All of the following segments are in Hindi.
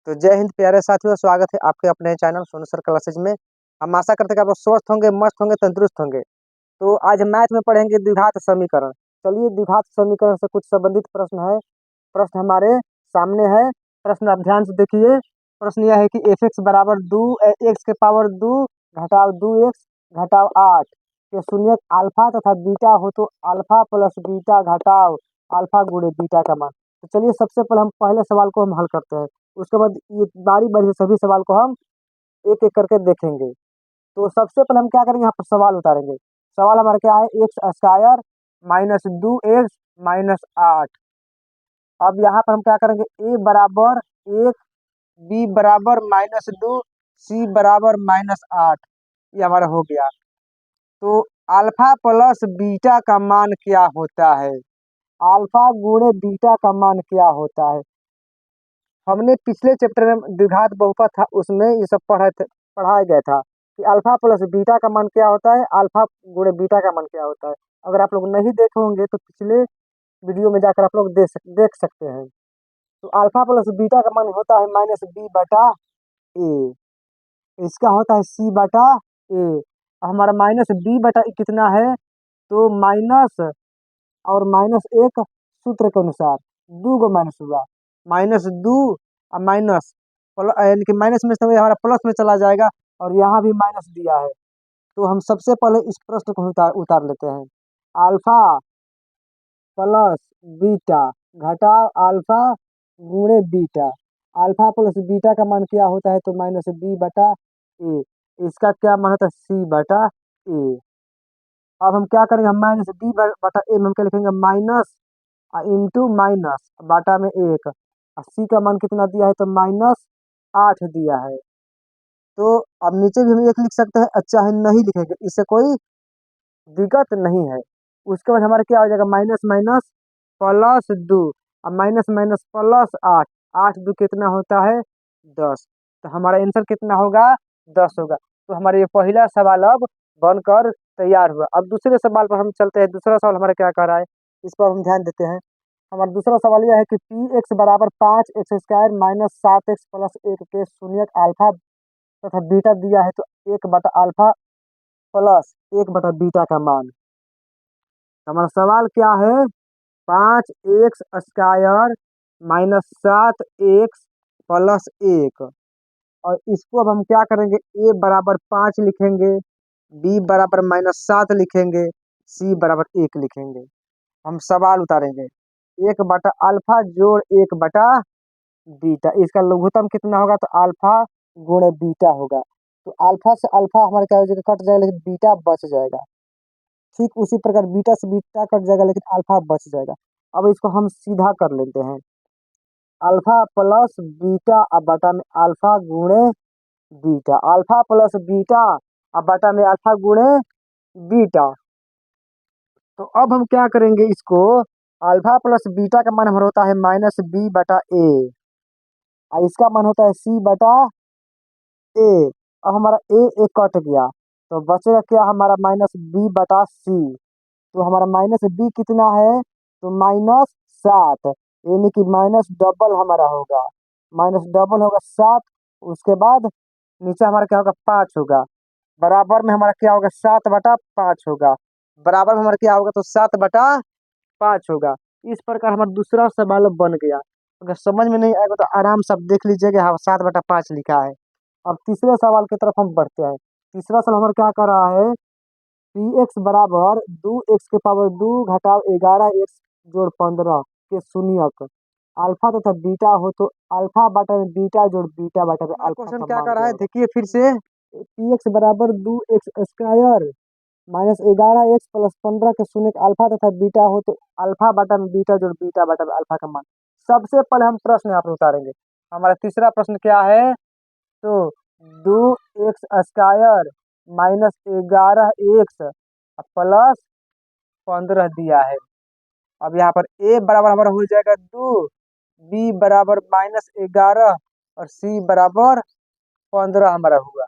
तो जय हिंद प्यारे साथियों, स्वागत है आपके अपने चैनल सोनू सर क्लासेज में। हम आशा करते हैं कि आप लोग स्वस्थ होंगे, मस्त होंगे, तंदुरुस्त होंगे। तो आज हम मैथ में पढ़ेंगे द्विघात समीकरण। चलिए, द्विघात समीकरण से कुछ संबंधित प्रश्न है। प्रश्न हमारे सामने है। प्रश्न आप ध्यान से देखिए। प्रश्न यह है कि एफ एक्स बराबर दो एक्स के पावर दो घटाव दो एक्स घटाव आठ के शून्य अल्फा तथा बीटा हो तो अल्फा प्लस बीटा घटाव अल्फा गुणे बीटा का मान। तो चलिए, सबसे पहले हम पहले सवाल को हम हल करते हैं। उसके बाद ये बारी बारी से सभी सवाल को हम एक एक करके देखेंगे। तो सबसे पहले हम क्या करेंगे, यहाँ पर सवाल उतारेंगे। सवाल हमारा क्या है, एक्स स्क्वायर माइनस दो एक्स माइनस आठ। अब यहाँ पर हम क्या करेंगे, ए बराबर एक, बी बराबर माइनस दो, सी बराबर माइनस आठ। ये हमारा हो गया। तो अल्फा प्लस बीटा का मान क्या होता है, अल्फा गुणे बीटा का मान क्या होता है। हमने पिछले चैप्टर में द्विघात बहुपद था, उसमें ये सब पढ़ाया गया था कि अल्फा प्लस बीटा का मान क्या होता है, अल्फा गुणे बीटा का मान क्या होता है। अगर आप लोग नहीं देखे होंगे तो पिछले वीडियो में जाकर आप लोग देख सकते हैं। तो अल्फा प्लस बीटा का मान होता है माइनस बी बटा ए, इसका होता है सी बटा ए। हमारा माइनस बी बटा ए कितना है, तो माइनस और माइनस एक सूत्र के अनुसार दो गो माइनस हुआ, माइनस दो और माइनस यानी कि माइनस में से हमारा प्लस में चला जाएगा और यहाँ भी माइनस दिया है। तो हम सबसे पहले इस प्रश्न को उतार लेते हैं। अल्फा प्लस बीटा घटाव अल्फा गुणे बीटा। अल्फा प्लस बीटा का मान क्या होता है, तो माइनस बी बटा ए। इसका क्या मान होता है, सी बटा ए। अब हम क्या करेंगे, हम माइनस बी बटा ए में हम क्या लिखेंगे, माइनस इंटू माइनस बाटा में एक। सी का मान कितना दिया है, तो माइनस आठ दिया है। तो अब नीचे भी हम एक लिख सकते हैं, अच्छा है नहीं लिखेंगे, इससे कोई दिक्कत नहीं है। उसके बाद हमारा क्या हो जाएगा, माइनस माइनस प्लस दो और माइनस माइनस प्लस आठ। आठ दो कितना होता है, 10। तो हमारा आंसर कितना होगा, 10 होगा। तो हमारा ये पहला सवाल अब बनकर तैयार हुआ। अब दूसरे सवाल पर हम चलते हैं। दूसरा सवाल हमारा क्या कर रहा है, इस पर हम ध्यान देते हैं। हमारा दूसरा सवाल यह है कि पी एक्स बराबर पाँच एक्स स्क्वायर माइनस सात एक्स प्लस एक के शून्य अल्फा तथा बीटा दिया है, तो एक बटा अल्फा प्लस एक बटा बीटा का मान। हमारा सवाल क्या है, पाँच एक्स स्क्वायर माइनस सात एक्स प्लस एक। और इसको अब हम क्या करेंगे, ए बराबर पाँच लिखेंगे, बी बराबर माइनस सात लिखेंगे, सी बराबर एक लिखेंगे। हम सवाल उतारेंगे, एक बटा अल्फा जोड़ एक बटा बीटा। इसका लघुत्तम कितना होगा, तो अल्फा गुणे बीटा होगा। तो अल्फा से अल्फा हमारे क्या हो जाएगा, कट जाएगा, लेकिन बीटा बच जाएगा। ठीक उसी प्रकार बीटा से बीटा कट जाएगा, लेकिन अल्फा बच जाएगा। अब इसको हम सीधा कर लेते हैं, अल्फा प्लस बीटा अब बटा में अल्फा गुणे बीटा, अल्फा प्लस बीटा अब बटा में अल्फा गुणे बीटा। तो अब हम क्या करेंगे, इसको अल्फा प्लस बीटा का मान हमारा होता है माइनस बी बटा ए और इसका मान होता है सी बटा ए। अब हमारा ए एक कट गया, तो बचेगा क्या हमारा, माइनस बी बटा सी। तो हमारा माइनस बी कितना है, तो माइनस सात, यानी कि माइनस डबल हमारा होगा, माइनस डबल होगा सात। उसके बाद नीचे हमारा क्या होगा, पाँच होगा। बराबर में हमारा क्या होगा, सात बटा पाँच होगा। बराबर में हमारा क्या होगा, तो सात बटा पाँच होगा। इस प्रकार हमारा दूसरा सवाल बन गया। अगर समझ में नहीं आएगा तो आराम से आप देख लीजिएगा, हाँ सात बटा पाँच लिखा है। अब तीसरे सवाल की तरफ हम बढ़ते हैं। तीसरा सवाल हमारा क्या कर रहा है, पी एक्स बराबर दो एक्स के पावर दो घटाव ग्यारह एक्स जोड़ पंद्रह के शून्यक अल्फा तथा बीटा हो तो अल्फा बटा में बीटा जोड़ बीटा बटा में अल्फा क्वेश्चन क्या कर रहा है, देखिए फिर से। पी एक्स बराबर दो एक्स स्क्वायर माइनस ग्यारह एक्स प्लस पंद्रह के शून्य अल्फा तथा बीटा हो तो अल्फा बटा में बीटा जोड़ बीटा बटा में अल्फा का मान। सबसे पहले हम प्रश्न यहाँ पर उतारेंगे। हमारा तीसरा प्रश्न क्या है, तो दो एक्स स्क्वायर माइनस ग्यारह एक्स प्लस पंद्रह दिया है। अब यहाँ पर ए बराबर हमारा हो जाएगा दो, बी बराबर माइनस ग्यारह और सी बराबर पंद्रह हमारा हुआ।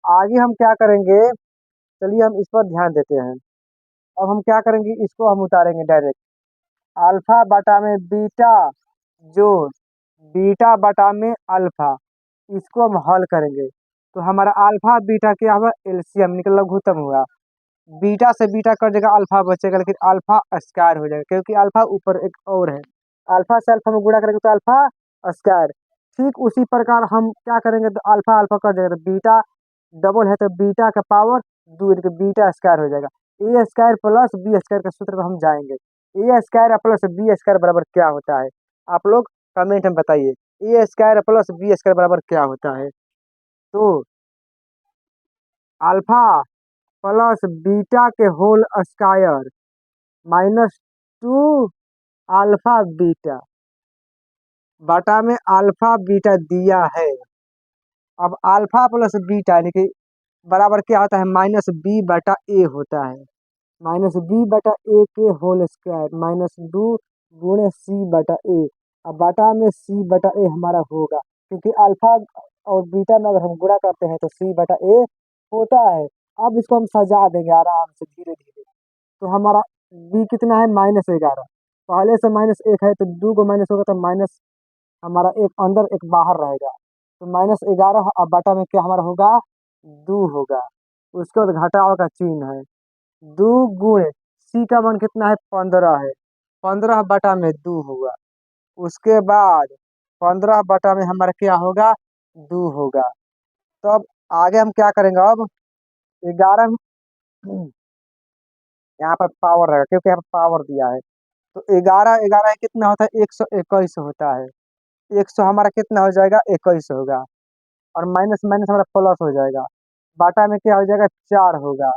आगे हम क्या करेंगे, चलिए हम इस पर ध्यान देते हैं। अब हम क्या करेंगे, इसको हम उतारेंगे डायरेक्ट, अल्फा बटा में बीटा जोड़ बीटा बटा में अल्फा, इसको हम हल करेंगे तो हमारा अल्फा बीटा क्या हुआ, एलसीएम निकल लघुत्तम हुआ। बीटा से बीटा कट जाएगा, अल्फा बचेगा, लेकिन अल्फा स्क्वायर हो जाएगा क्योंकि अल्फा ऊपर एक और है। अल्फा से अल्फा में गुणा करेंगे तो अल्फा स्क्वायर। ठीक उसी प्रकार हम क्या करेंगे तो अल्फा अल्फा कट जाएगा तो बीटा डबल है तो बीटा का पावर 2 इनके बीटा स्क्वायर हो जाएगा। A square plus B square के सूत्र पर हम जाएंगे। A square plus B square बराबर क्या होता है, आप लोग कमेंट में बताइए। ए स्क्वायर प्लस बी स्क्वायर बराबर क्या होता है, तो अल्फा प्लस बीटा के whole square minus 2 alpha beta बटा में अल्फा बीटा दिया है। अब अल्फा प्लस बीटा यानी कि बराबर क्या होता है, माइनस बी बटा ए होता है। माइनस बी बटा ए के होल स्क्वायर माइनस 2 गुणे सी बटा ए। अब बटा में सी बटा ए हमारा होगा क्योंकि अल्फा और बीटा में अगर हम गुणा करते हैं तो सी बटा ए होता है। अब इसको हम सजा देंगे आराम से धीरे धीरे। तो हमारा बी कितना है, -11। पहले से -1 है तो 2 को माइनस होगा तो माइनस हमारा एक अंदर एक बाहर रहेगा। तो -11 अब बटा में क्या हमारा होगा, 2 होगा। उसके बाद घटाव का चिन्ह है, 2 गुणे सी का मान कितना है, 15 है। 15 बटा में 2 होगा। उसके बाद 15 बटा में हमारा क्या होगा, 2 होगा। तो अब आगे हम क्या करेंगे, अब 11 यहाँ पर पावर रहेगा क्योंकि यहाँ पर पावर दिया है। तो 11 कितना होता है, 121 होता है। 100 हमारा कितना हो जाएगा, 21 होगा। और माइनस माइनस हमारा प्लस हो जाएगा। बाटा में क्या हो जाएगा, 4 होगा।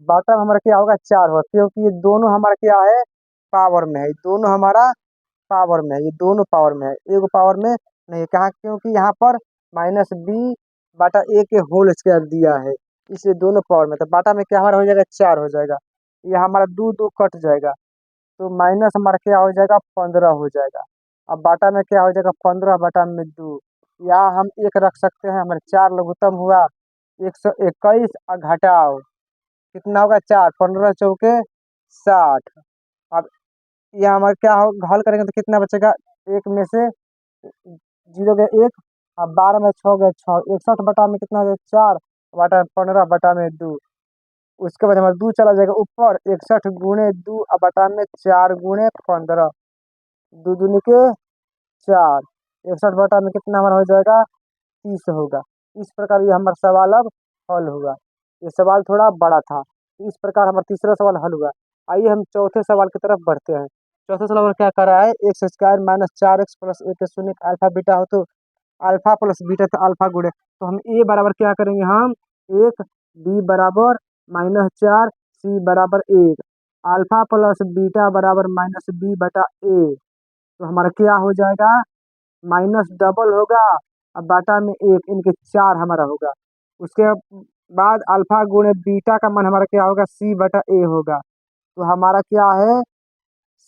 बाटा में हमारा क्या होगा, 4 होगा क्योंकि ये दोनों हमारा क्या है, पावर में है। ये दोनों हमारा पावर में है, ये दोनों पावर में है, एक पावर में नहीं है। कहाँ, क्योंकि यहाँ पर माइनस बी बटा ए के होल स्क्वायर दिया है, इसलिए दोनों पावर में। तो बाटा में क्या हमारा हो जाएगा, 4 हो जाएगा। ये हमारा 2 2 कट जाएगा तो माइनस हमारा क्या हो जाएगा, 15 हो जाएगा। अब बाटा में क्या हो जाएगा, 15 बटा में 2। यहाँ हम 1 रख सकते हैं, हमारे 4 लघुत्तम हुआ। 121 और घटाओ कितना होगा, 4, 15 चौके 60। अब यह हमारा क्या हो, हल करेंगे तो कितना बचेगा, एक में से 0 गए 1, अब 12 में 6 गए 6, 61 बटा में कितना हो जाएगा, 4 बटा 15 बटा में 2। उसके बाद हमारा 2 चला जाएगा ऊपर, 61 गुणे 2 अब बटा में 4 गुणे 15, 2 दूनी के 4, 61 बटा में कितना हमारा हो जाएगा, 30 होगा। इस प्रकार ये हमारा सवाल अब हल हुआ। ये सवाल थोड़ा बड़ा था। इस प्रकार हमारा तीसरा सवाल हल हुआ। आइए हम चौथे सवाल की तरफ बढ़ते हैं। चौथे सवाल में क्या कर रहा है, X square minus 4x plus A के शून्य अल्फा बीटा हो तो अल्फा प्लस बीटा तो अल्फा गुणे, तो हम ए बराबर क्या करेंगे, हम 1, बी बराबर -4, सी बराबर 1, अल्फा प्लस बीटा बराबर माइनस बी बटा ए। तो हमारा क्या हो जाएगा, माइनस डबल होगा अब बाटा में 1, इनके 4 हमारा होगा। उसके बाद अल्फा गुणे बीटा का मान हमारा क्या होगा, सी बटा ए होगा। तो हमारा क्या है,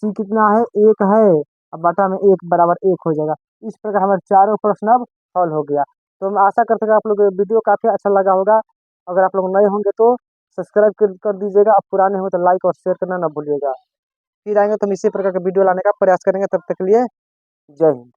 सी कितना है, 1 है, अब बटा में 1 बराबर 1 हो जाएगा। इस प्रकार हमारे चारों प्रश्न अब हल हो गया। तो हम आशा करते हैं कि आप लोग को वीडियो काफ़ी अच्छा लगा होगा। अगर आप लोग नए होंगे तो सब्सक्राइब कर दीजिएगा, आप पुराने हो तो लाइक और शेयर करना ना भूलिएगा। फिर आएंगे तो हम इसी प्रकार के वीडियो लाने का प्रयास करेंगे। तब तक के लिए जय हिंद।